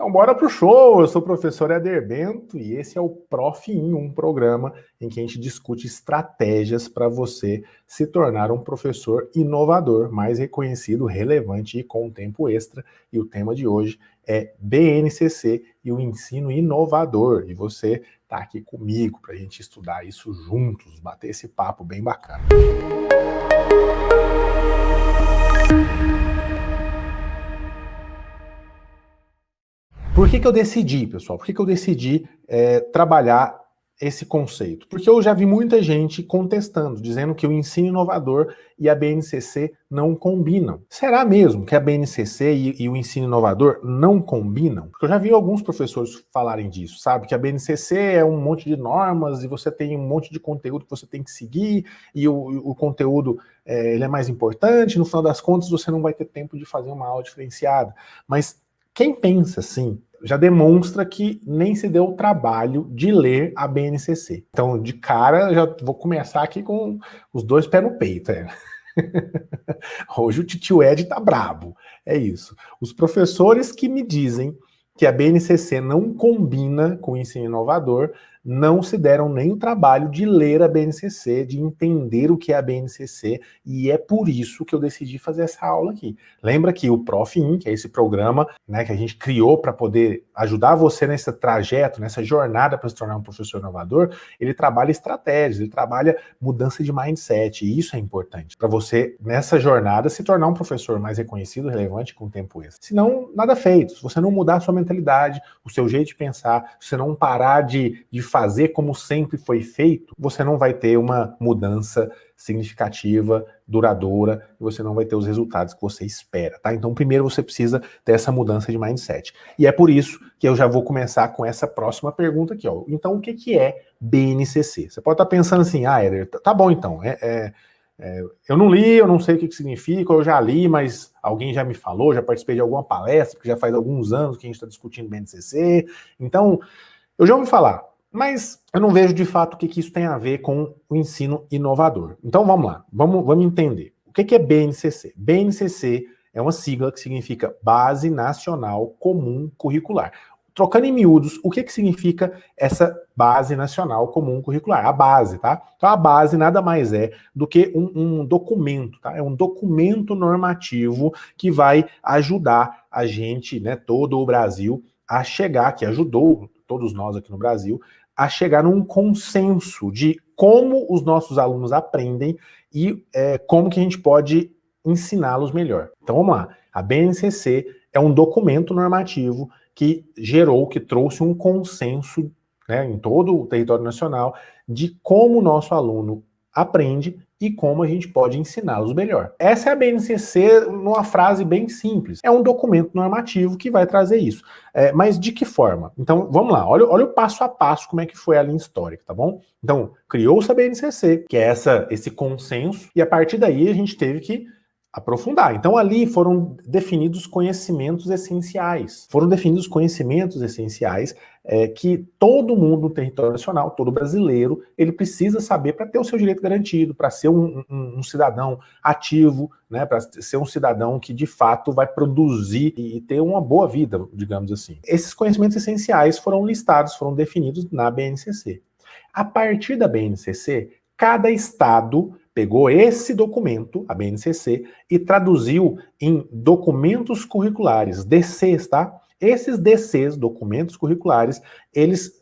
Então, bora pro show! Eu sou o professor Éder Bento e esse é o Prof. em um programa em que a gente discute estratégias para você se tornar um professor inovador, mais reconhecido, relevante e com tempo extra. E o tema de hoje é BNCC e o ensino inovador. E você está aqui comigo para a gente estudar isso juntos, bater esse papo bem bacana. Por que eu decidi, pessoal? Por que eu decidi trabalhar esse conceito? Porque eu já vi muita gente contestando, dizendo que o ensino inovador e a BNCC não combinam. Será mesmo que a BNCC e o ensino inovador não combinam? Porque eu já vi alguns professores falarem disso, sabe? Que a BNCC é um monte de normas e você tem um monte de conteúdo que você tem que seguir e o conteúdo ele é mais importante, no final das contas você não vai ter tempo de fazer uma aula diferenciada. Mas quem pensa assim, já demonstra que nem se deu o trabalho de ler a BNCC. Então, de cara, já vou começar aqui com os dois pés no peito. Hoje o titio Ed tá brabo. É isso. Os professores que me dizem que a BNCC não combina com o ensino inovador não se deram nem o trabalho de ler a BNCC, de entender o que é a BNCC, e é por isso que eu decidi fazer essa aula aqui. Lembra que o Prof. que é esse programa, né, que a gente criou para poder ajudar você nesse trajeto, nessa jornada para se tornar um professor inovador, ele trabalha estratégias, ele trabalha mudança de mindset, e isso é importante para você, nessa jornada, se tornar um professor mais reconhecido, relevante com tempo extra. Senão, nada feito. Se você não mudar a sua mentalidade, o seu jeito de pensar, se você não parar de fazer como sempre foi feito, você não vai ter uma mudança significativa, duradoura, e você não vai ter os resultados que você espera, tá? Então, primeiro você precisa ter essa mudança de mindset. E é por isso que eu já vou começar com essa próxima pergunta aqui, ó. Então, o que é BNCC? Você pode estar pensando assim, Éder, tá bom então, eu não li, eu não sei o que significa, eu já li, mas alguém já me falou, já participei de alguma palestra, que já faz alguns anos que a gente está discutindo BNCC, então, eu já ouvi falar, mas eu não vejo de fato o que isso tem a ver com o ensino inovador. Então vamos lá, vamos entender. O que é BNCC? BNCC é uma sigla que significa Base Nacional Comum Curricular. Trocando em miúdos, o que significa essa Base Nacional Comum Curricular? A base, tá? Então a base nada mais é do que um documento, tá? É um documento normativo que vai ajudar a gente, né, todo o Brasil, a chegar, que ajudou todos nós aqui no Brasil, a chegar num consenso de como os nossos alunos aprendem e como que a gente pode ensiná-los melhor. Então vamos lá. A BNCC é um documento normativo que que trouxe um consenso, né, em todo o território nacional de como o nosso aluno aprende e como a gente pode ensiná-los melhor. Essa é a BNCC numa frase bem simples. É um documento normativo que vai trazer isso. Mas de que forma? Então, vamos lá. Olha o passo a passo como é que foi a linha histórica, tá bom? Então, criou-se a BNCC, que é esse consenso, e a partir daí a gente teve que aprofundar. Então ali foram definidos conhecimentos essenciais. Foram definidos conhecimentos essenciais que todo mundo no território nacional, todo brasileiro, ele precisa saber para ter o seu direito garantido, para ser um cidadão ativo, né, para ser um cidadão que de fato vai produzir e ter uma boa vida, digamos assim. Esses conhecimentos essenciais foram listados, foram definidos na BNCC. A partir da BNCC, cada estado pegou esse documento, a BNCC, e traduziu em documentos curriculares, DCs, tá? Esses DCs, documentos curriculares, eles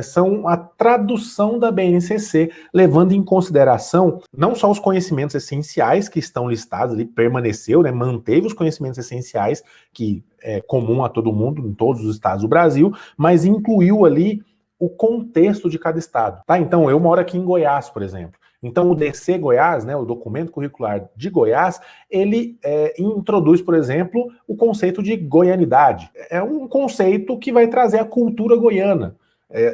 são a tradução da BNCC, levando em consideração não só os conhecimentos essenciais que estão listados ali, permaneceu, né, manteve os conhecimentos essenciais, que é comum a todo mundo, em todos os estados do Brasil, mas incluiu ali o contexto de cada estado, tá? Então, eu moro aqui em Goiás, por exemplo. Então, o DC Goiás, né, o documento curricular de Goiás, ele introduz, por exemplo, o conceito de goianidade. É um conceito que vai trazer a cultura goiana,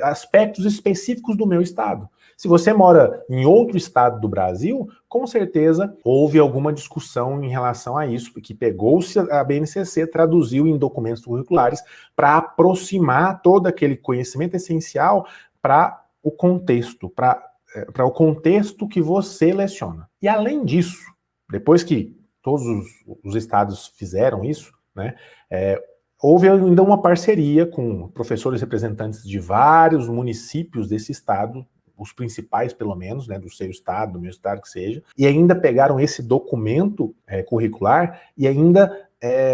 aspectos específicos do meu estado. Se você mora em outro estado do Brasil, com certeza houve alguma discussão em relação a isso, porque pegou-se a BNCC, traduziu em documentos curriculares para aproximar todo aquele conhecimento essencial para o contexto, para o contexto que você leciona. E além disso, depois que todos os estados fizeram isso, né, houve ainda uma parceria com professores representantes de vários municípios desse estado, os principais pelo menos, né, do seu estado, do meu estado que seja, e ainda pegaram esse documento curricular e ainda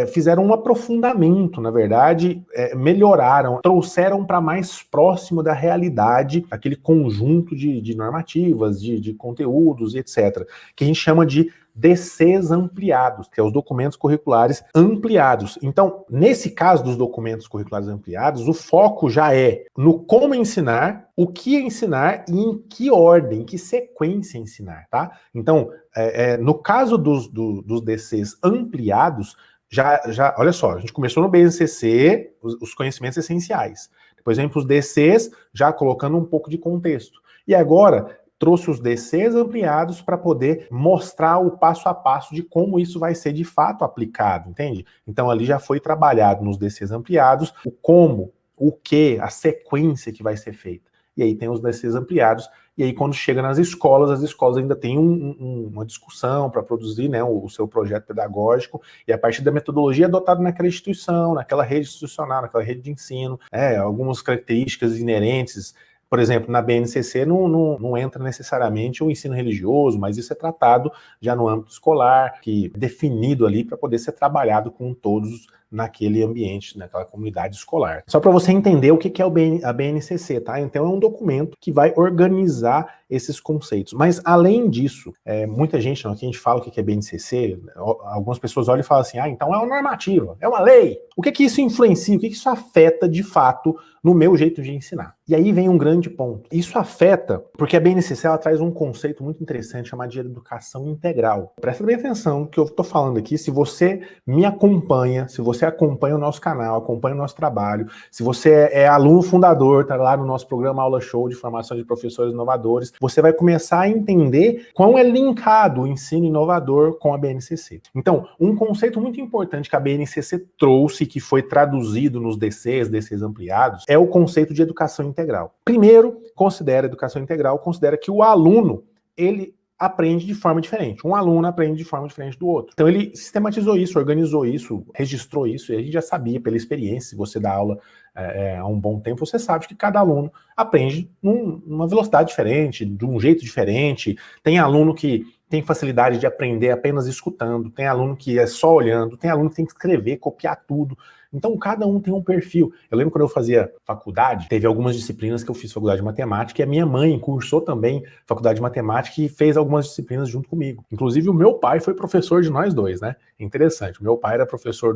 fizeram um aprofundamento, na verdade, melhoraram, trouxeram para mais próximo da realidade aquele conjunto de normativas, de conteúdos, etc., que a gente chama de DCs ampliados, que é os documentos curriculares ampliados. Então, nesse caso dos documentos curriculares ampliados, o foco já é no como ensinar, o que ensinar e em que ordem, em que sequência ensinar, tá? Então, no caso dos DCs ampliados, olha só, a gente começou no BNCC, os conhecimentos essenciais. Depois vem para os DCs, já colocando um pouco de contexto. E agora, trouxe os DCs ampliados para poder mostrar o passo a passo de como isso vai ser de fato aplicado, entende? Então ali já foi trabalhado nos DCs ampliados o como, o que, a sequência que vai ser feita. E aí tem os DCs ampliados, e aí quando chega nas escolas, as escolas ainda têm uma discussão para produzir, né, o seu projeto pedagógico, e a partir da metodologia adotada naquela instituição, naquela rede institucional, naquela rede de ensino, algumas características inerentes. Por exemplo, na BNCC não entra necessariamente o ensino religioso, mas isso é tratado já no âmbito escolar, que é definido ali para poder ser trabalhado com todos naquele ambiente, naquela comunidade escolar. Só para você entender o que é a BNCC, tá? Então é um documento que vai organizar esses conceitos. Mas além disso, muita gente, aqui a gente fala o que é BNCC, algumas pessoas olham e falam assim, então é uma normativa, é uma lei. O que isso influencia, o que isso afeta de fato no meu jeito de ensinar? E aí vem um grande ponto. Isso afeta porque a BNCC ela traz um conceito muito interessante chamado de educação integral. Presta bem atenção no que eu estou falando aqui. Se você me acompanha, se você acompanha o nosso canal, acompanha o nosso trabalho, se você é aluno fundador, está lá no nosso programa Aula Show de formação de professores inovadores, você vai começar a entender quão é linkado o ensino inovador com a BNCC. Então, um conceito muito importante que a BNCC trouxe, que foi traduzido nos DCs ampliados, é o conceito de educação integral. Primeiro, considera educação integral, considera que o aluno, ele aprende de forma diferente. Um aluno aprende de forma diferente do outro. Então ele sistematizou isso, organizou isso, registrou isso, e a gente já sabia pela experiência, se você dá aula há um bom tempo, você sabe que cada aluno aprende numa velocidade diferente, de um jeito diferente. Tem aluno que tem facilidade de aprender apenas escutando, tem aluno que é só olhando, tem aluno que tem que escrever, copiar tudo. Então, cada um tem um perfil. Eu lembro quando eu fazia faculdade, teve algumas disciplinas que eu fiz faculdade de matemática, e a minha mãe cursou também faculdade de matemática e fez algumas disciplinas junto comigo. Inclusive, o meu pai foi professor de nós dois, né? Interessante. O meu pai era professor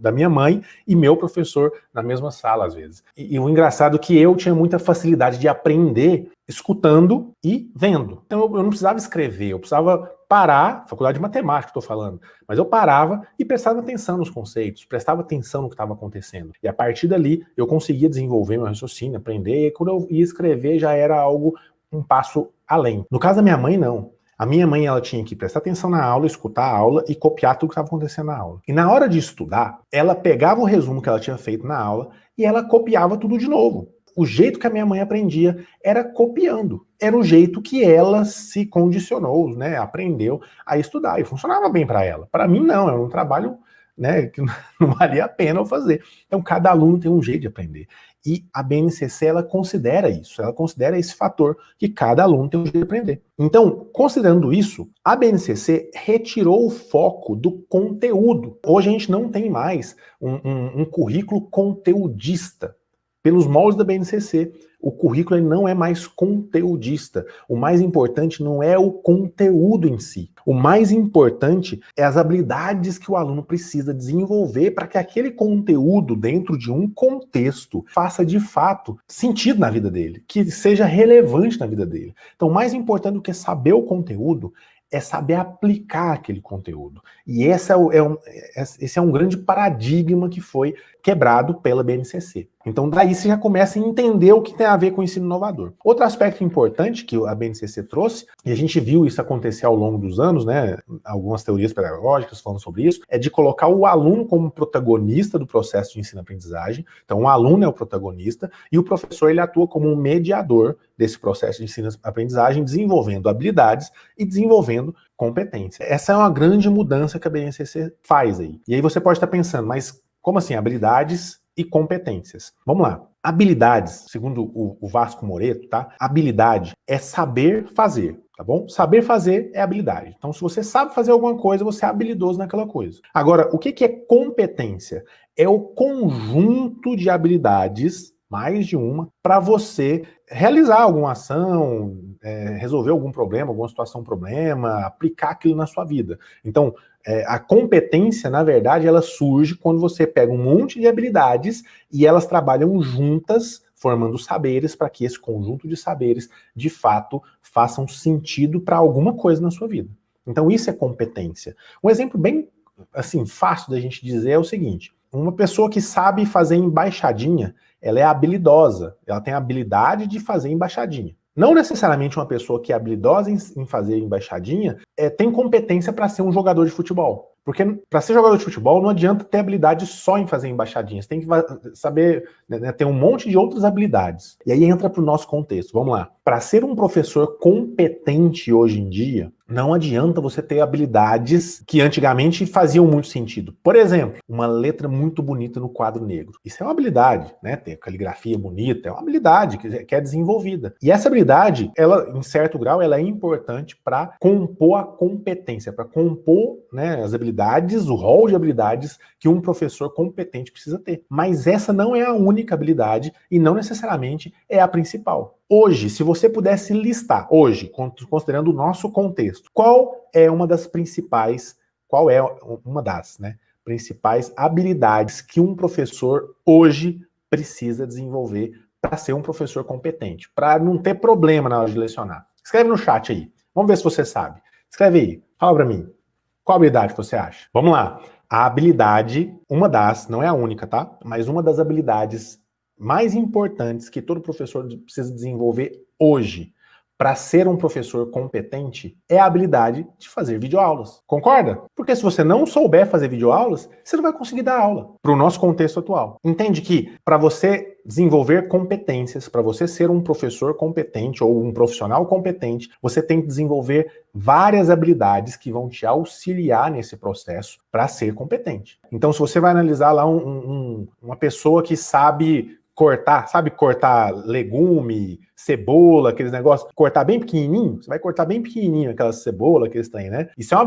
da minha mãe e meu professor na mesma sala, às vezes. E o engraçado é que eu tinha muita facilidade de aprender escutando e vendo. Então, eu não precisava escrever, eu precisava parar, faculdade de matemática estou falando, mas eu parava e prestava atenção nos conceitos, prestava atenção no que estava acontecendo. E a partir dali, eu conseguia desenvolver meu raciocínio, aprender, e quando eu ia escrever já era algo, um passo além. No caso da minha mãe, não. A minha mãe, ela tinha que prestar atenção na aula, escutar a aula e copiar tudo que estava acontecendo na aula. E na hora de estudar, ela pegava o resumo que ela tinha feito na aula e ela copiava tudo de novo. O jeito que a minha mãe aprendia era copiando. Era o jeito que ela se condicionou, né? Aprendeu a estudar. E funcionava bem para ela. Para mim, não. Era um trabalho, né, que não valia a pena eu fazer. Então, cada aluno tem um jeito de aprender. E a BNCC, ela considera isso. Ela considera esse fator que cada aluno tem um jeito de aprender. Então, considerando isso, a BNCC retirou o foco do conteúdo. Hoje a gente não tem mais um currículo conteudista. Pelos moldes da BNCC, o currículo não é mais conteudista. O mais importante não é o conteúdo em si. O mais importante é as habilidades que o aluno precisa desenvolver para que aquele conteúdo, dentro de um contexto, faça de fato sentido na vida dele, que seja relevante na vida dele. Então, mais importante do que saber o conteúdo é saber aplicar aquele conteúdo. E esse é um grande paradigma que foi quebrado pela BNCC. Então daí você já começa a entender o que tem a ver com o ensino inovador. Outro aspecto importante que a BNCC trouxe, e a gente viu isso acontecer ao longo dos anos, né, algumas teorias pedagógicas falam sobre isso, é de colocar o aluno como protagonista do processo de ensino-aprendizagem. Então o aluno é o protagonista e o professor ele atua como um mediador desse processo de ensino-aprendizagem, desenvolvendo habilidades e desenvolvendo competência. Essa é uma grande mudança que a BNCC faz aí. E aí você pode estar pensando, mas Como assim? Habilidades e competências. Vamos lá. Habilidades, segundo o Vasco Moreto, tá? Habilidade é saber fazer, tá bom? Saber fazer é habilidade. Então, se você sabe fazer alguma coisa, você é habilidoso naquela coisa. Agora, o que é competência? É o conjunto de habilidades, mais de uma, para você realizar alguma ação, resolver algum problema, alguma situação, problema, aplicar aquilo na sua vida. Então, a competência, na verdade, ela surge quando você pega um monte de habilidades e elas trabalham juntas, formando saberes, para que esse conjunto de saberes, de fato, façam sentido para alguma coisa na sua vida. Então, isso é competência. Um exemplo bem, assim, fácil da gente dizer é o seguinte: uma pessoa que sabe fazer embaixadinha, ela é habilidosa, ela tem a habilidade de fazer embaixadinha. Não necessariamente uma pessoa que é habilidosa em fazer embaixadinha tem competência para ser um jogador de futebol. Porque para ser jogador de futebol não adianta ter habilidade só em fazer embaixadinha. Você tem que saber, né, ter um monte de outras habilidades. E aí entra para o nosso contexto. Vamos lá. Para ser um professor competente hoje em dia, não adianta você ter habilidades que antigamente faziam muito sentido. Por exemplo, uma letra muito bonita no quadro negro. Isso é uma habilidade, né? Ter caligrafia bonita é uma habilidade que é desenvolvida. E essa habilidade, ela, em certo grau, ela é importante para compor a competência, para compor, né, as habilidades, o rol de habilidades que um professor competente precisa ter. Mas essa não é a única habilidade e não necessariamente é a principal. Hoje, se você pudesse listar, hoje, considerando o nosso contexto, qual é uma das, né, principais habilidades que um professor hoje precisa desenvolver para ser um professor competente, para não ter problema na hora de lecionar? Escreve no chat aí. Vamos ver se você sabe. Escreve aí. Fala para mim. Qual habilidade você acha? Vamos lá. A habilidade, uma das, não é a única, tá? Mas uma das habilidades mais importantes que todo professor precisa desenvolver hoje para ser um professor competente é a habilidade de fazer videoaulas. Concorda? Porque se você não souber fazer videoaulas, você não vai conseguir dar aula para o nosso contexto atual. Entende que para você desenvolver competências, para você ser um professor competente ou um profissional competente, você tem que desenvolver várias habilidades que vão te auxiliar nesse processo para ser competente. Então, se você vai analisar lá uma pessoa que sabe cortar legume, cebola, aqueles negócios, cortar bem pequenininho, você vai cortar bem pequenininho aquela cebola que eles têm, né? Isso é uma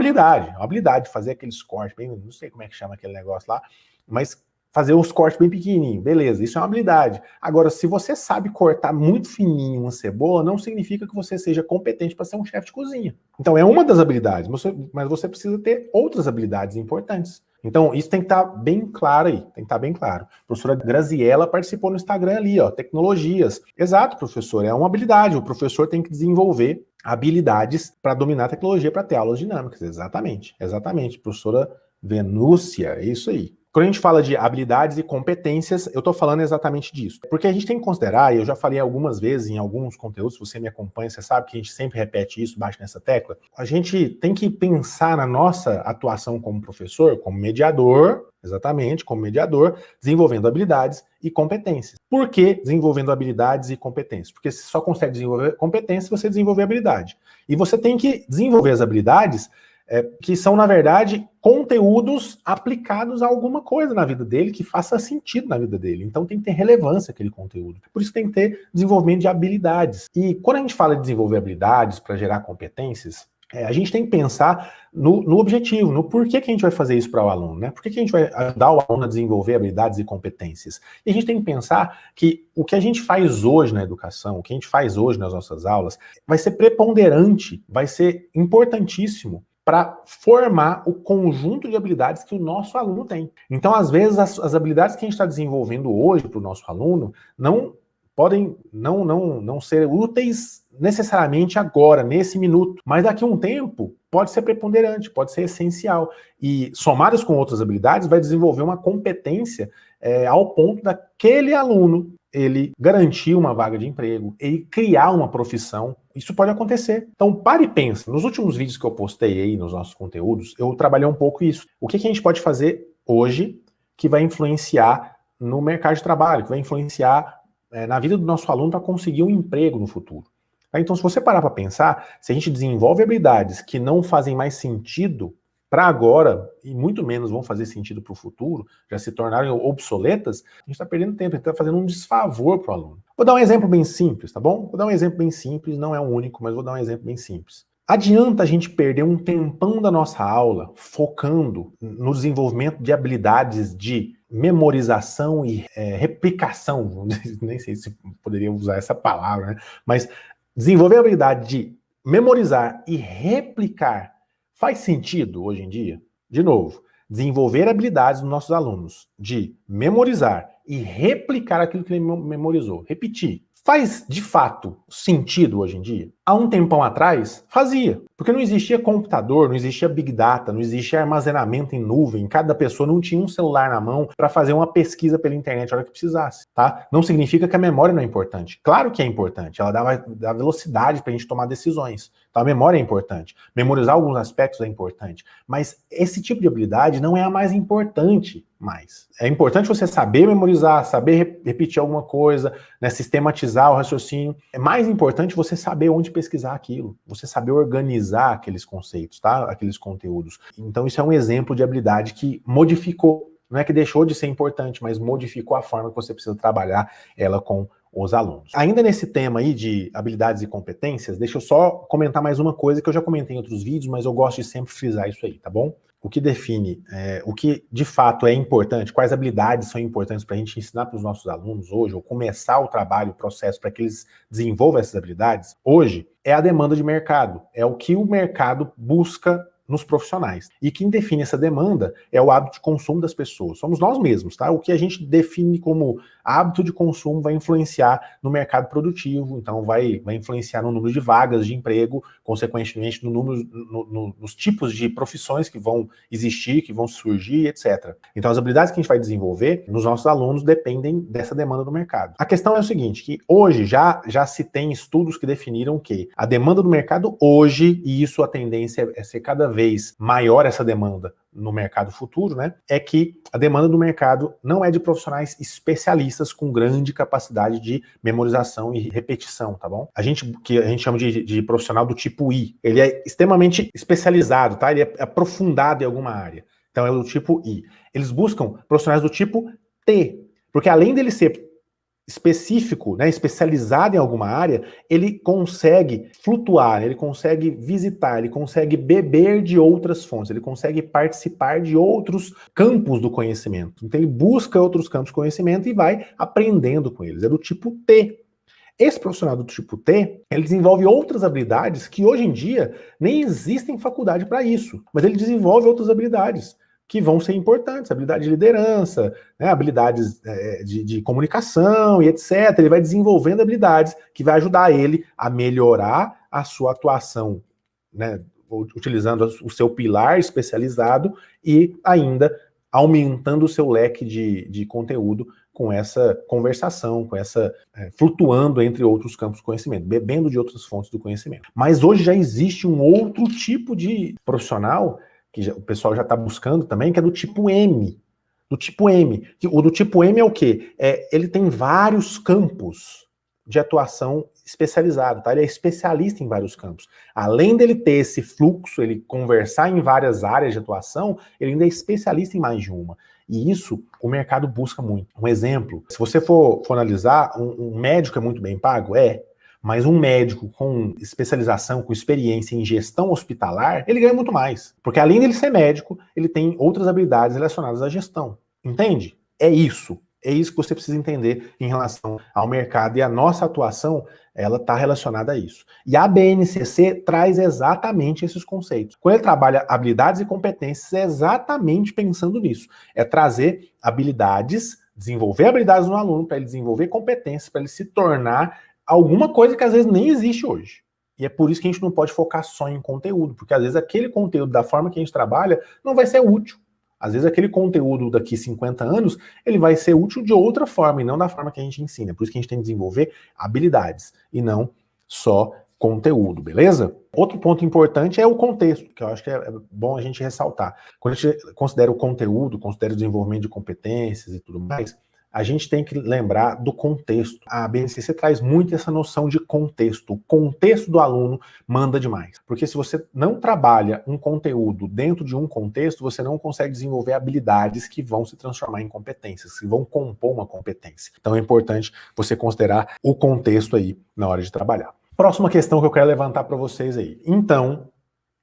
habilidade de fazer aqueles cortes bem, não sei como é que chama aquele negócio lá, mas fazer os cortes bem pequenininho, beleza, isso é uma habilidade. Agora, se você sabe cortar muito fininho uma cebola, não significa que você seja competente para ser um chefe de cozinha. Então, é uma das habilidades, mas você precisa ter outras habilidades importantes. Então, isso tem que estar bem claro aí, tem que estar bem claro. A professora Graziella participou no Instagram ali, ó, tecnologias. Exato, professor, é uma habilidade, o professor tem que desenvolver habilidades para dominar a tecnologia, para ter aulas dinâmicas, exatamente, professora Venúcia, é isso aí. Quando a gente fala de habilidades e competências, eu estou falando exatamente disso. Porque a gente tem que considerar, e eu já falei algumas vezes em alguns conteúdos, se você me acompanha, você sabe que a gente sempre repete isso, bate nessa tecla. A gente tem que pensar na nossa atuação como professor, como mediador, exatamente, como mediador, desenvolvendo habilidades e competências. Por que desenvolvendo habilidades e competências? Porque você só consegue desenvolver competência se você desenvolver habilidade. E você tem que desenvolver as habilidades que são, na verdade, conteúdos aplicados a alguma coisa na vida dele, que faça sentido na vida dele. Então tem que ter relevância aquele conteúdo. Por isso tem que ter desenvolvimento de habilidades. E quando a gente fala de desenvolver habilidades para gerar competências, a gente tem que pensar no objetivo, no porquê que a gente vai fazer isso para o aluno, né? Por que a gente vai ajudar o aluno a desenvolver habilidades e competências? E a gente tem que pensar que o que a gente faz hoje na educação, o que a gente faz hoje nas nossas aulas, vai ser preponderante, vai ser importantíssimo para formar o conjunto de habilidades que o nosso aluno tem. Então, às vezes, as habilidades que a gente está desenvolvendo hoje para o nosso aluno não podem não ser úteis necessariamente agora, nesse minuto, mas daqui a um tempo pode ser preponderante, pode ser essencial. E somadas com outras habilidades, vai desenvolver uma competência ao ponto daquele aluno ele garantir uma vaga de emprego, ele criar uma profissão. Isso pode acontecer. Então, pare e pensa. Nos últimos vídeos que eu postei aí nos nossos conteúdos, eu trabalhei um pouco isso. O que a gente pode fazer hoje que vai influenciar no mercado de trabalho, que vai influenciar na vida do nosso aluno para conseguir um emprego no futuro. Então, se você parar para pensar, se a gente desenvolve habilidades que não fazem mais sentido para agora, e muito menos vão fazer sentido para o futuro, já se tornaram obsoletas, a gente está perdendo tempo, a gente está fazendo um desfavor para o aluno. Vou dar um exemplo bem simples, tá bom? Vou dar um exemplo bem simples, não é o único, mas vou dar um exemplo bem simples. Adianta a gente perder um tempão da nossa aula focando no desenvolvimento de habilidades de memorização e replicação, nem sei se poderia usar essa palavra, né? Mas desenvolver a habilidade de memorizar e replicar faz sentido hoje em dia? De novo, desenvolver habilidades dos nossos alunos de memorizar e replicar aquilo que ele memorizou, repetir. Faz, de fato, sentido hoje em dia? Há um tempão atrás, fazia. Porque não existia computador, não existia Big Data, não existia armazenamento em nuvem, cada pessoa não tinha um celular na mão para fazer uma pesquisa pela internet a hora que precisasse, tá? Não significa que a memória não é importante. Claro que é importante, ela dá velocidade para a gente tomar decisões. Então a memória é importante. Memorizar alguns aspectos é importante. Mas esse tipo de habilidade não é a mais importante mais. É importante você saber memorizar, saber repetir alguma coisa, né, sistematizar o raciocínio. É mais importante você saber onde pesquisar aquilo, você saber organizar aqueles conceitos, tá? Aqueles conteúdos. Então isso é um exemplo de habilidade que modificou, não é que deixou de ser importante, mas modificou a forma que você precisa trabalhar ela com os alunos. Ainda nesse tema aí de habilidades e competências, deixa eu só comentar mais uma coisa que eu já comentei em outros vídeos, mas eu gosto de sempre frisar isso aí, tá bom? O que define, o que de fato é importante, quais habilidades são importantes para a gente ensinar para os nossos alunos hoje, ou começar o trabalho, o processo para que eles desenvolvam essas habilidades, hoje é a demanda de mercado, é o que o mercado busca nos profissionais. E quem define essa demanda é o hábito de consumo das pessoas. Somos nós mesmos, tá? O que a gente define como hábito de consumo vai influenciar no mercado produtivo, então vai influenciar no número de vagas de emprego, consequentemente no número, nos tipos de profissões que vão existir, que vão surgir, etc. Então as habilidades que a gente vai desenvolver nos nossos alunos dependem dessa demanda do mercado. A questão é o seguinte, que hoje já se tem estudos que definiram que a demanda do mercado hoje, e isso a tendência é ser cada vez maior essa demanda no mercado futuro, né, é que a demanda do mercado não é de profissionais especialistas com grande capacidade de memorização e repetição, tá bom? Que a gente chama de profissional do tipo I, ele é extremamente especializado, tá? Ele é aprofundado em alguma área. Então é do tipo I. Eles buscam profissionais do tipo T, porque além dele ser específico, né, especializado em alguma área, ele consegue flutuar, ele consegue visitar, ele consegue beber de outras fontes, ele consegue participar de outros campos do conhecimento. Então ele busca outros campos de conhecimento e vai aprendendo com eles. É do tipo T. Esse profissional do tipo T, ele desenvolve outras habilidades que hoje em dia nem existem faculdade para isso, mas ele desenvolve outras habilidades que vão ser importantes, habilidade de liderança, né, habilidades de comunicação e etc. Ele vai desenvolvendo habilidades que vai ajudar ele a melhorar a sua atuação, né, utilizando o seu pilar especializado e ainda aumentando o seu leque de conteúdo com essa conversação, com essa flutuando entre outros campos de conhecimento, bebendo de outras fontes do conhecimento. Mas hoje já existe um outro tipo de profissional que o pessoal já está buscando também, que é do tipo M. Do tipo M. O do tipo M é o quê? Ele tem vários campos de atuação especializado, tá? Ele é especialista em vários campos. Além dele ter esse fluxo, ele conversar em várias áreas de atuação, ele ainda é especialista em mais de uma. E isso o mercado busca muito. Um exemplo, se você for analisar, um médico é muito bem pago? Mas um médico com especialização, com experiência em gestão hospitalar, ele ganha muito mais. Porque além dele ser médico, ele tem outras habilidades relacionadas à gestão. Entende? É isso. É isso que você precisa entender em relação ao mercado. E a nossa atuação, ela está relacionada a isso. E a BNCC traz exatamente esses conceitos. Quando ele trabalha habilidades e competências, é exatamente pensando nisso. É trazer habilidades, desenvolver habilidades no aluno, para ele desenvolver competências, para ele se tornar alguma coisa que às vezes nem existe hoje. E é por isso que a gente não pode focar só em conteúdo, porque às vezes aquele conteúdo, da forma que a gente trabalha, não vai ser útil. Às vezes aquele conteúdo daqui 50 anos, ele vai ser útil de outra forma, e não da forma que a gente ensina. Por isso que a gente tem que desenvolver habilidades, e não só conteúdo, beleza? Outro ponto importante é o contexto, que eu acho que é bom a gente ressaltar. Quando a gente considera o conteúdo, considera o desenvolvimento de competências e tudo mais, a gente tem que lembrar do contexto. A BNCC traz muito essa noção de contexto. O contexto do aluno manda demais. Porque se você não trabalha um conteúdo dentro de um contexto, você não consegue desenvolver habilidades que vão se transformar em competências, que vão compor uma competência. Então é importante você considerar o contexto aí na hora de trabalhar. Próxima questão que eu quero levantar para vocês aí. Então,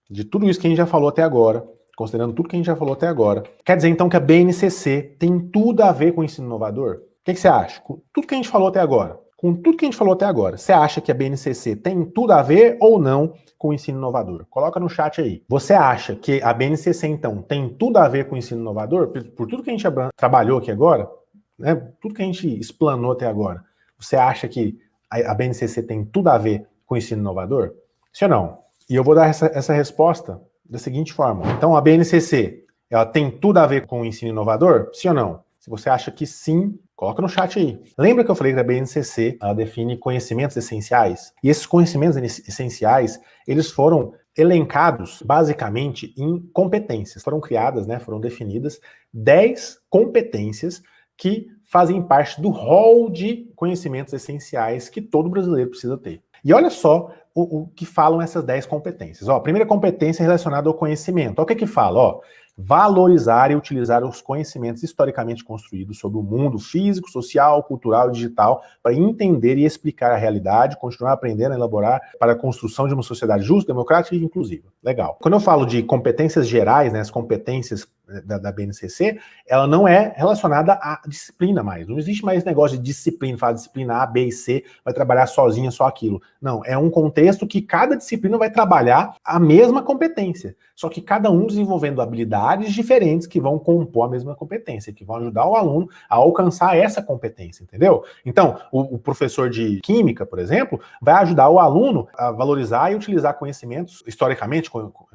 de tudo isso que a gente já falou até agora, considerando tudo que a gente já falou até agora, quer dizer então que a BNCC tem tudo a ver com o ensino inovador? O que você acha? Com tudo que a gente falou até agora, você acha que a BNCC tem tudo a ver ou não com o ensino inovador? Coloca no chat aí. Você acha que a BNCC, então, tem tudo a ver com o ensino inovador? Por tudo que a gente trabalhou aqui agora, né, tudo que a gente explanou até agora, você acha que a BNCC tem tudo a ver com o ensino inovador? Sim ou não? E eu vou dar essa resposta da seguinte forma. Então, a BNCC, ela tem tudo a ver com o ensino inovador? Sim ou não? Se você acha que sim, coloca no chat aí. Lembra que eu falei que a BNCC, ela define conhecimentos essenciais? E esses conhecimentos essenciais, eles foram elencados basicamente em competências. Foram criadas, né, foram definidas 10 competências que fazem parte do rol de conhecimentos essenciais que todo brasileiro precisa ter. E olha só o que falam essas 10 competências. Ó, primeira competência relacionada ao conhecimento. Ó, o que que fala? Ó, valorizar e utilizar os conhecimentos historicamente construídos sobre o mundo físico, social, cultural e digital para entender e explicar a realidade, continuar aprendendo a elaborar para a construção de uma sociedade justa, democrática e inclusiva. Legal. Quando eu falo de competências gerais, né, as competências da BNCC, ela não é relacionada à disciplina mais. Não existe mais negócio de disciplina, fala disciplina A, B e C, vai trabalhar sozinha só aquilo. Não, é um contexto que cada disciplina vai trabalhar a mesma competência, só que cada um desenvolvendo habilidades diferentes que vão compor a mesma competência, que vão ajudar o aluno a alcançar essa competência, entendeu? Então, o professor de química, por exemplo, vai ajudar o aluno a valorizar e utilizar conhecimentos historicamente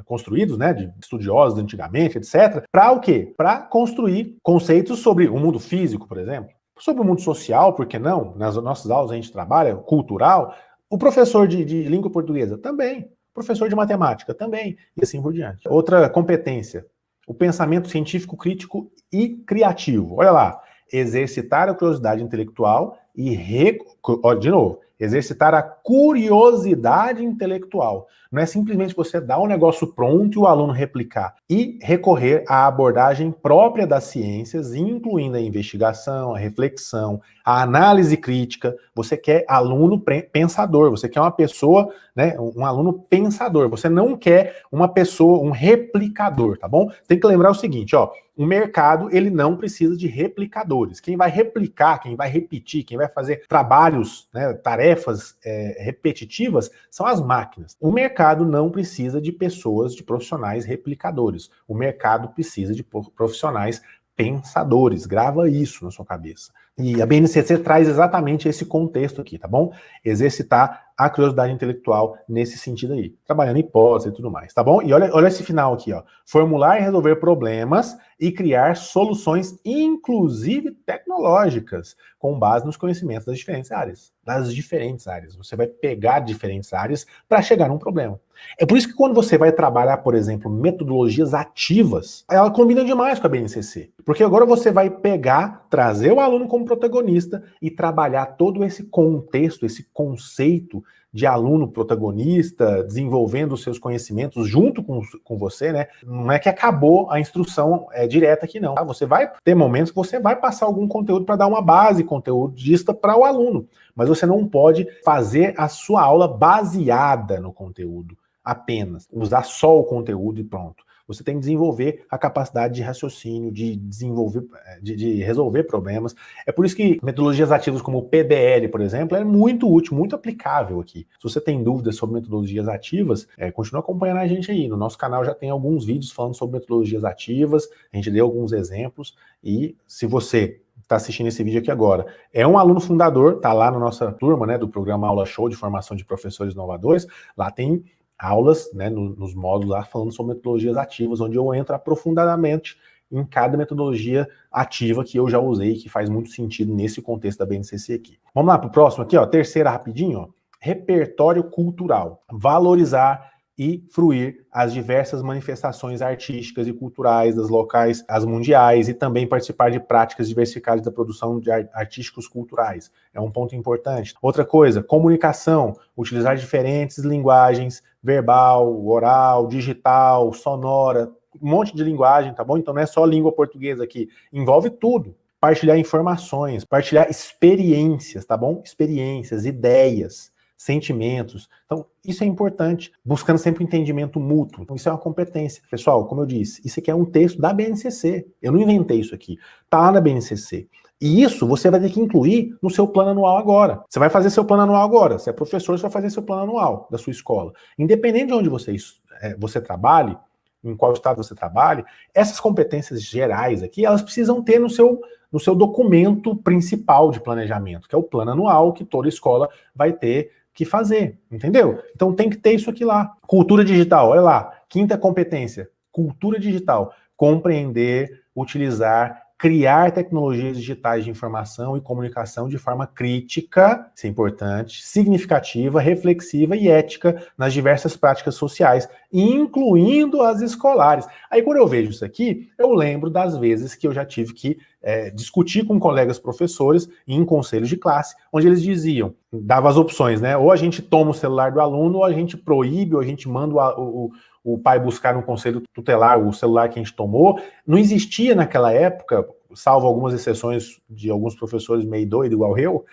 construídos, né, de estudiosos antigamente, etc., para o quê? Para construir conceitos sobre o mundo físico, por exemplo, sobre o mundo social, por que não? Nas nossas aulas a gente trabalha, cultural. O professor de língua portuguesa também. O professor de matemática também. E assim por diante. Outra competência, o pensamento científico, crítico e criativo. Olha lá, exercitar a curiosidade intelectual e, de novo, exercitar a curiosidade intelectual. Não é simplesmente você dar um negócio pronto e o aluno replicar. E recorrer à abordagem própria das ciências, incluindo a investigação, a reflexão, a análise crítica. Você quer aluno pensador, você quer uma pessoa, né, um aluno pensador. Você não quer uma pessoa, um replicador, tá bom? Tem que lembrar o seguinte, ó, o mercado, ele não precisa de replicadores. Quem vai replicar, quem vai repetir, quem vai fazer trabalhos, né, tarefas repetitivas, são as máquinas. O mercado não precisa de pessoas, de profissionais replicadores. O mercado precisa de profissionais pensadores. Grava isso na sua cabeça. E a BNCC traz exatamente esse contexto aqui, tá bom? Exercitar a curiosidade intelectual nesse sentido aí, trabalhando hipótese e tudo mais, tá bom? E olha esse final aqui, ó. Formular e resolver problemas e criar soluções, inclusive tecnológicas, com base nos conhecimentos das diferentes áreas. Das diferentes áreas. Você vai pegar diferentes áreas para chegar num problema. É por isso que quando você vai trabalhar, por exemplo, metodologias ativas, ela combina demais com a BNCC. Porque agora você vai pegar, trazer o aluno como protagonista e trabalhar todo esse contexto, esse conceito de aluno protagonista, desenvolvendo os seus conhecimentos junto com você, né? Não é que acabou a instrução direta aqui, não. Tá? Você vai ter momentos que você vai passar algum conteúdo para dar uma base conteudista para o aluno, mas você não pode fazer a sua aula baseada no conteúdo apenas, usar só o conteúdo e pronto. Você tem que desenvolver a capacidade de raciocínio, de desenvolver, de resolver problemas. É por isso que metodologias ativas como o PBL, por exemplo, é muito útil, muito aplicável aqui. Se você tem dúvidas sobre metodologias ativas, continua acompanhando a gente aí. No nosso canal já tem alguns vídeos falando sobre metodologias ativas, a gente deu alguns exemplos, e se você está assistindo esse vídeo aqui agora, é um aluno fundador, está lá na nossa turma, né, do programa Aula Show de Formação de Professores Inovadores, lá tem aulas, né, nos módulos lá, falando sobre metodologias ativas, onde eu entro aprofundadamente em cada metodologia ativa que eu já usei, que faz muito sentido nesse contexto da BNCC aqui. Vamos lá para o próximo aqui, ó, terceira rapidinho, ó, repertório cultural. Valorizar e fruir as diversas manifestações artísticas e culturais das locais, as mundiais, e também participar de práticas diversificadas da produção de artísticos culturais. É um ponto importante. Outra coisa, comunicação, utilizar diferentes linguagens, verbal, oral, digital, sonora, um monte de linguagem, tá bom? Então não é só língua portuguesa aqui, envolve tudo. Partilhar informações, partilhar experiências, tá bom? Experiências, ideias, sentimentos. Então, isso é importante, buscando sempre um entendimento mútuo. Então, isso é uma competência. Pessoal, como eu disse, isso aqui é um texto da BNCC. Eu não inventei isso aqui. Tá lá na BNCC. E isso você vai ter que incluir no seu plano anual agora. Você vai fazer seu plano anual agora. Se é professor, você vai fazer seu plano anual da sua escola. Independente de onde você trabalhe, em qual estado você trabalhe, essas competências gerais aqui, elas precisam ter no seu documento principal de planejamento, que é o plano anual que toda escola vai ter que fazer, entendeu? Então tem que ter isso aqui lá. Cultura digital, olha lá, quinta competência, cultura digital, compreender, utilizar, criar tecnologias digitais de informação e comunicação de forma crítica, isso é importante, significativa, reflexiva e ética nas diversas práticas sociais, incluindo as escolares. Aí quando eu vejo isso aqui, eu lembro das vezes que eu já tive que discutir com colegas professores em conselhos de classe, onde eles diziam, dava as opções, né? Ou a gente toma o celular do aluno, ou a gente proíbe, ou a gente manda o pai buscar no conselho tutelar o celular que a gente tomou. Não existia naquela época, salvo algumas exceções de alguns professores meio doidos, igual eu,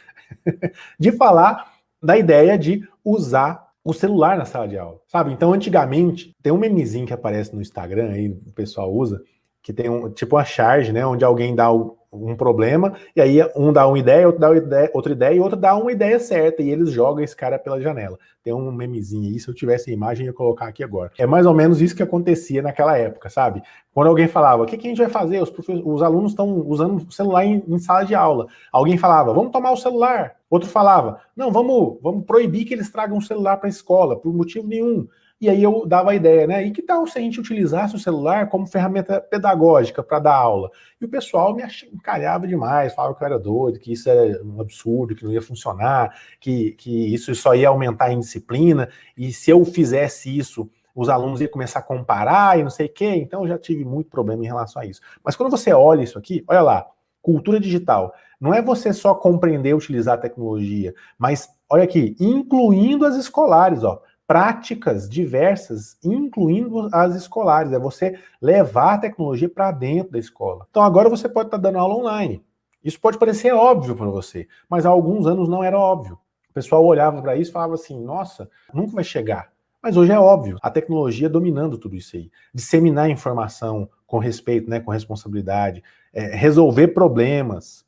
de falar da ideia de usar o celular na sala de aula, sabe? Então, antigamente, tem um memezinho que aparece no Instagram, aí o pessoal usa, que tem tipo uma charge, né, onde alguém dá um problema, e aí um dá uma ideia, outro dá outra ideia, e outro dá uma ideia certa, e eles jogam esse cara pela janela. Tem um memezinho aí, se eu tivesse a imagem, eu ia colocar aqui agora. É mais ou menos isso que acontecia naquela época, sabe? Quando alguém falava, o que a gente vai fazer? Os alunos estão usando o celular em sala de aula. Alguém falava, vamos tomar o celular. Outro falava, não, vamos proibir que eles tragam o celular para a escola, por motivo nenhum. E aí eu dava a ideia, né? E que tal se a gente utilizasse o celular como ferramenta pedagógica para dar aula? E o pessoal me encalhava demais, falava que eu era doido, que isso era um absurdo, que não ia funcionar, que isso só ia aumentar a indisciplina, e se eu fizesse isso, os alunos iam começar a comparar e não sei o quê. Então eu já tive muito problema em relação a isso. Mas quando você olha isso aqui, olha lá, cultura digital. Não é você só compreender, utilizar a tecnologia, mas olha aqui, incluindo as escolares, ó. Práticas diversas, incluindo as escolares. É você levar a tecnologia para dentro da escola. Então agora você pode estar dando aula online. Isso pode parecer óbvio para você, mas há alguns anos não era óbvio. O pessoal olhava para isso e falava assim, nossa, nunca vai chegar. Mas hoje é óbvio, a tecnologia dominando tudo isso aí. Disseminar informação com respeito, né, com responsabilidade, resolver problemas.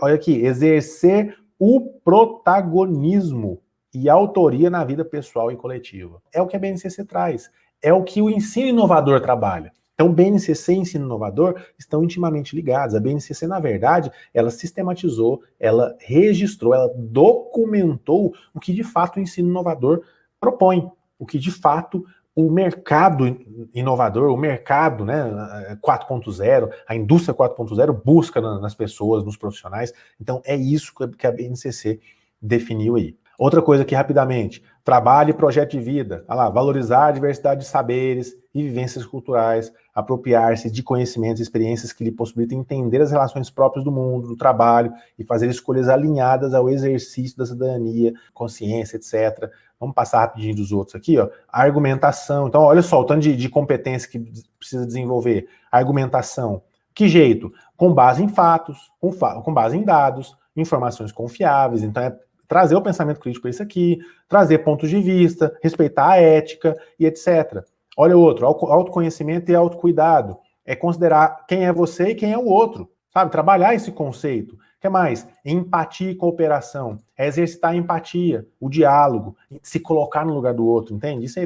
Olha aqui, exercer o protagonismo e autoria na vida pessoal e coletiva. É o que a BNCC traz. É o que o ensino inovador trabalha. Então, BNCC e ensino inovador estão intimamente ligados. A BNCC, na verdade, ela sistematizou, ela registrou, ela documentou o que de fato o ensino inovador propõe, o que de fato o mercado inovador, o mercado, né, 4.0, a indústria 4.0 busca nas pessoas, nos profissionais. Então, é isso que a BNCC definiu aí. Outra coisa aqui, rapidamente, trabalho e projeto de vida. Olha lá, valorizar a diversidade de saberes e vivências culturais, apropriar-se de conhecimentos e experiências que lhe possibilitem entender as relações próprias do mundo, do trabalho e fazer escolhas alinhadas ao exercício da cidadania, consciência, etc. Vamos passar rapidinho dos outros aqui, ó. A argumentação. Então, olha só, o tanto de competência que precisa desenvolver. A argumentação. Que jeito? Com base em fatos, com base em dados, informações confiáveis. Então, trazer o pensamento crítico para isso aqui, trazer pontos de vista, respeitar a ética e etc. Olha o outro, autoconhecimento e autocuidado. É considerar quem é você e quem é o outro, sabe? Trabalhar esse conceito. O que mais? Empatia e cooperação. É exercitar a empatia, o diálogo, se colocar no lugar do outro, entende? Isso é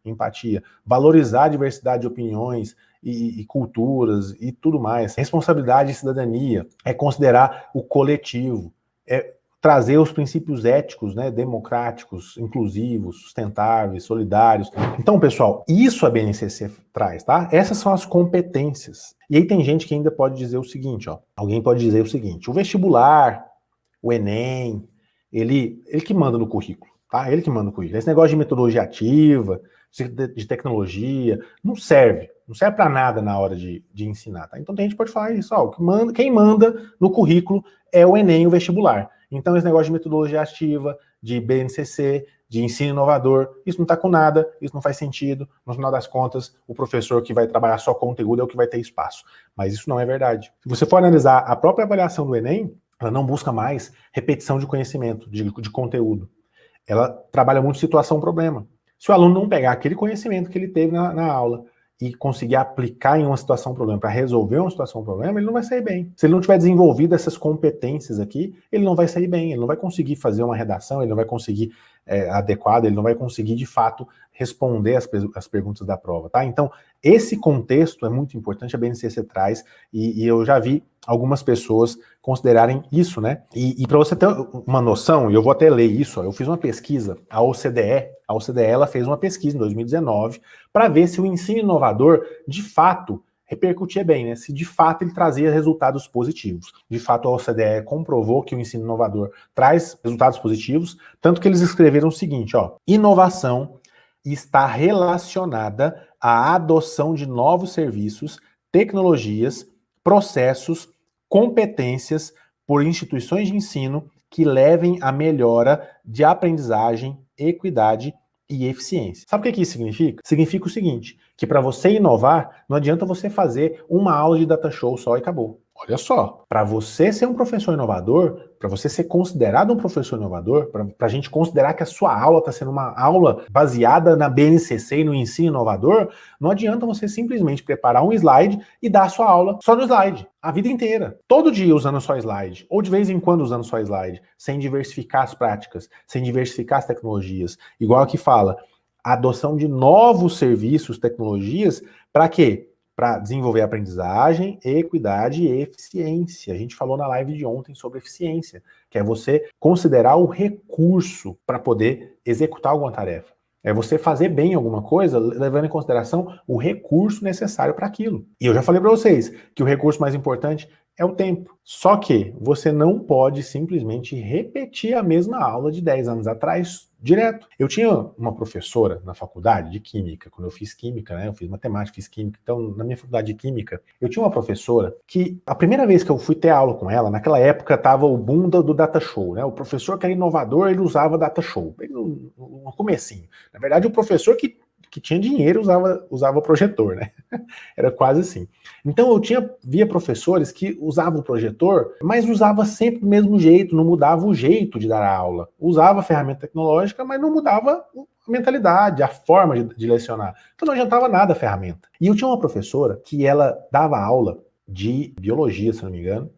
empatia. Valorizar a diversidade de opiniões e culturas e tudo mais. Responsabilidade e cidadania. É considerar o coletivo. É trazer os princípios éticos, né, democráticos, inclusivos, sustentáveis, solidários. Então, pessoal, isso a BNCC traz, tá? Essas são as competências. E aí tem gente que ainda pode dizer o seguinte, ó. Alguém pode dizer o seguinte, o vestibular, o Enem, ele que manda no currículo, tá? Ele que manda no currículo. Esse negócio de metodologia ativa, de tecnologia, não serve para nada na hora de ensinar, tá? Então a gente pode falar isso, ó, quem manda no currículo é o Enem, o vestibular. Então esse negócio de metodologia ativa, de BNCC, de ensino inovador, isso não está com nada, isso não faz sentido, no final das contas, o professor que vai trabalhar só conteúdo é o que vai ter espaço. Mas isso não é verdade. Se você for analisar a própria avaliação do Enem, ela não busca mais repetição de conhecimento, de conteúdo. Ela trabalha muito situação-problema. Se o aluno não pegar aquele conhecimento que ele teve na aula e conseguir aplicar em uma situação-problema para resolver uma situação-problema, ele não vai sair bem. Se ele não tiver desenvolvido essas competências aqui, ele não vai sair bem, ele não vai conseguir fazer uma redação, ele não vai conseguir adequada, ele não vai conseguir, de fato, responder as perguntas da prova, tá? Então, esse contexto é muito importante, a BNCC traz, e eu já vi algumas pessoas considerarem isso, né? E para você ter uma noção, e eu vou até ler isso, ó, eu fiz uma pesquisa, a OCDE ela fez uma pesquisa em 2019 para ver se o ensino inovador, de fato, repercutia bem, né? Se de fato ele trazia resultados positivos. De fato, a OCDE comprovou que o ensino inovador traz resultados positivos, tanto que eles escreveram o seguinte, ó: inovação está relacionada à adoção de novos serviços, tecnologias, processos, competências por instituições de ensino que levem à melhora de aprendizagem, equidade e eficiência. Sabe o que isso significa? Significa o seguinte, que para você inovar, não adianta você fazer uma aula de data show só e acabou. Olha só, para você ser um professor inovador, para você ser considerado um professor inovador, para a gente considerar que a sua aula está sendo uma aula baseada na BNCC e no ensino inovador, não adianta você simplesmente preparar um slide e dar a sua aula só no slide, a vida inteira. Todo dia usando só slide, ou de vez em quando usando só slide, sem diversificar as práticas, sem diversificar as tecnologias. Igual aqui fala, a adoção de novos serviços, tecnologias, para quê? Para desenvolver aprendizagem, equidade e eficiência. A gente falou na live de ontem sobre eficiência, que é você considerar o recurso para poder executar alguma tarefa. É você fazer bem alguma coisa, levando em consideração o recurso necessário para aquilo. E eu já falei para vocês que o recurso mais importante é o tempo. Só que você não pode simplesmente repetir a mesma aula de 10 anos atrás direto. Eu tinha uma professora na faculdade de química, quando eu fiz química, né? Eu fiz matemática, fiz química. Então, na minha faculdade de química, eu tinha uma professora que, a primeira vez que eu fui ter aula com ela, naquela época tava o boom do data show, né? O professor que era inovador, ele usava data show. No comecinho. Na verdade, o professor que tinha dinheiro usava projetor, né? Era quase assim. Então eu via professores que usavam o projetor, mas usava sempre do mesmo jeito, não mudava o jeito de dar a aula. Usava a ferramenta tecnológica, mas não mudava a mentalidade, a forma de lecionar. Então não adiantava nada a ferramenta. E eu tinha uma professora que ela dava aula de biologia, se não me engano,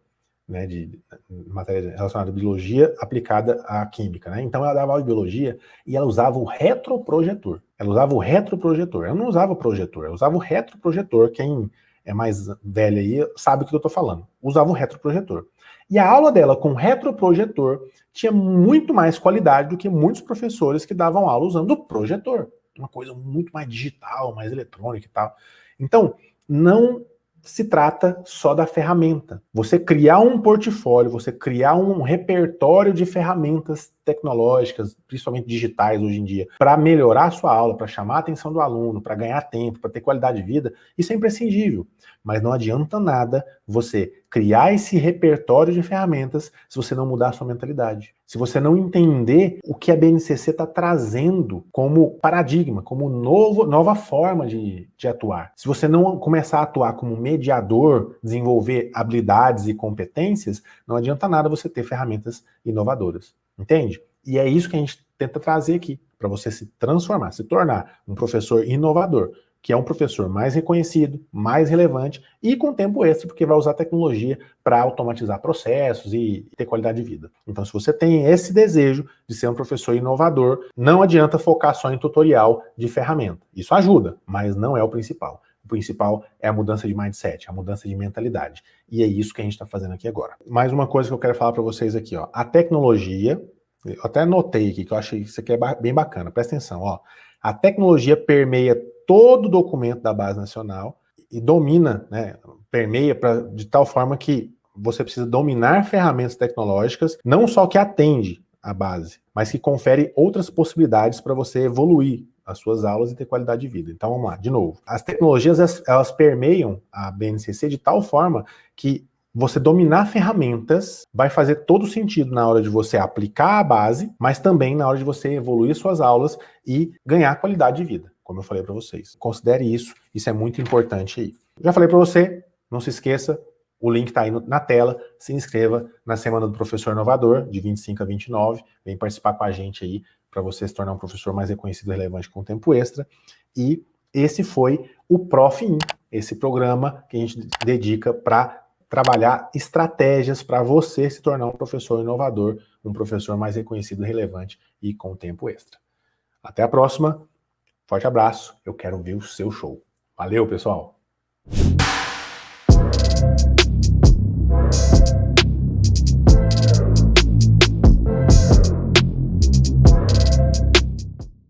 né, de matéria relacionada à biologia aplicada à química, né? Então ela dava aula de biologia e ela usava o retroprojetor. Ela não usava projetor, ela usava o retroprojetor. Quem é mais velho aí sabe o que eu tô falando. Usava o retroprojetor. E a aula dela com retroprojetor tinha muito mais qualidade do que muitos professores que davam aula usando o projetor. Uma coisa muito mais digital, mais eletrônica e tal. Então, não se trata só da ferramenta. Você criar um portfólio, você criar um repertório de ferramentas tecnológicas, principalmente digitais hoje em dia, para melhorar a sua aula, para chamar a atenção do aluno, para ganhar tempo, para ter qualidade de vida, isso é imprescindível. Mas não adianta nada você criar esse repertório de ferramentas se você não mudar a sua mentalidade. Se você não entender o que a BNCC está trazendo como paradigma, como nova forma de atuar. Se você não começar a atuar como mediador, desenvolver habilidades e competências, não adianta nada você ter ferramentas inovadoras. Entende? E é isso que a gente tenta trazer aqui, para você se transformar, se tornar um professor inovador, que é um professor mais reconhecido, mais relevante e com tempo extra, porque vai usar tecnologia para automatizar processos e ter qualidade de vida. Então, se você tem esse desejo de ser um professor inovador, não adianta focar só em tutorial de ferramenta. Isso ajuda, mas não é o principal. O principal é a mudança de mindset, a mudança de mentalidade. E é isso que a gente está fazendo aqui agora. Mais uma coisa que eu quero falar para vocês aqui, ó. A tecnologia, eu até anotei aqui, que eu achei que isso aqui é bem bacana, presta atenção, ó. A tecnologia permeia todo o documento da Base Nacional e domina, né, permeia de tal forma que você precisa dominar ferramentas tecnológicas, não só que atende a base, mas que confere outras possibilidades para você evoluir as suas aulas e ter qualidade de vida. Então vamos lá, de novo. As tecnologias, elas permeiam a BNCC de tal forma que você dominar ferramentas vai fazer todo sentido na hora de você aplicar a base, mas também na hora de você evoluir suas aulas e ganhar qualidade de vida, como eu falei para vocês. Considere isso é muito importante aí. Já falei para você, não se esqueça, o link está aí na tela, se inscreva na Semana do Professor Inovador, de 25 a 29, vem participar com a gente aí, para você se tornar um professor mais reconhecido e relevante com tempo extra. E esse foi o Prof.in, esse programa que a gente dedica para trabalhar estratégias para você se tornar um professor inovador, um professor mais reconhecido e relevante e com tempo extra. Até a próxima, forte abraço, eu quero ver o seu show. Valeu, pessoal!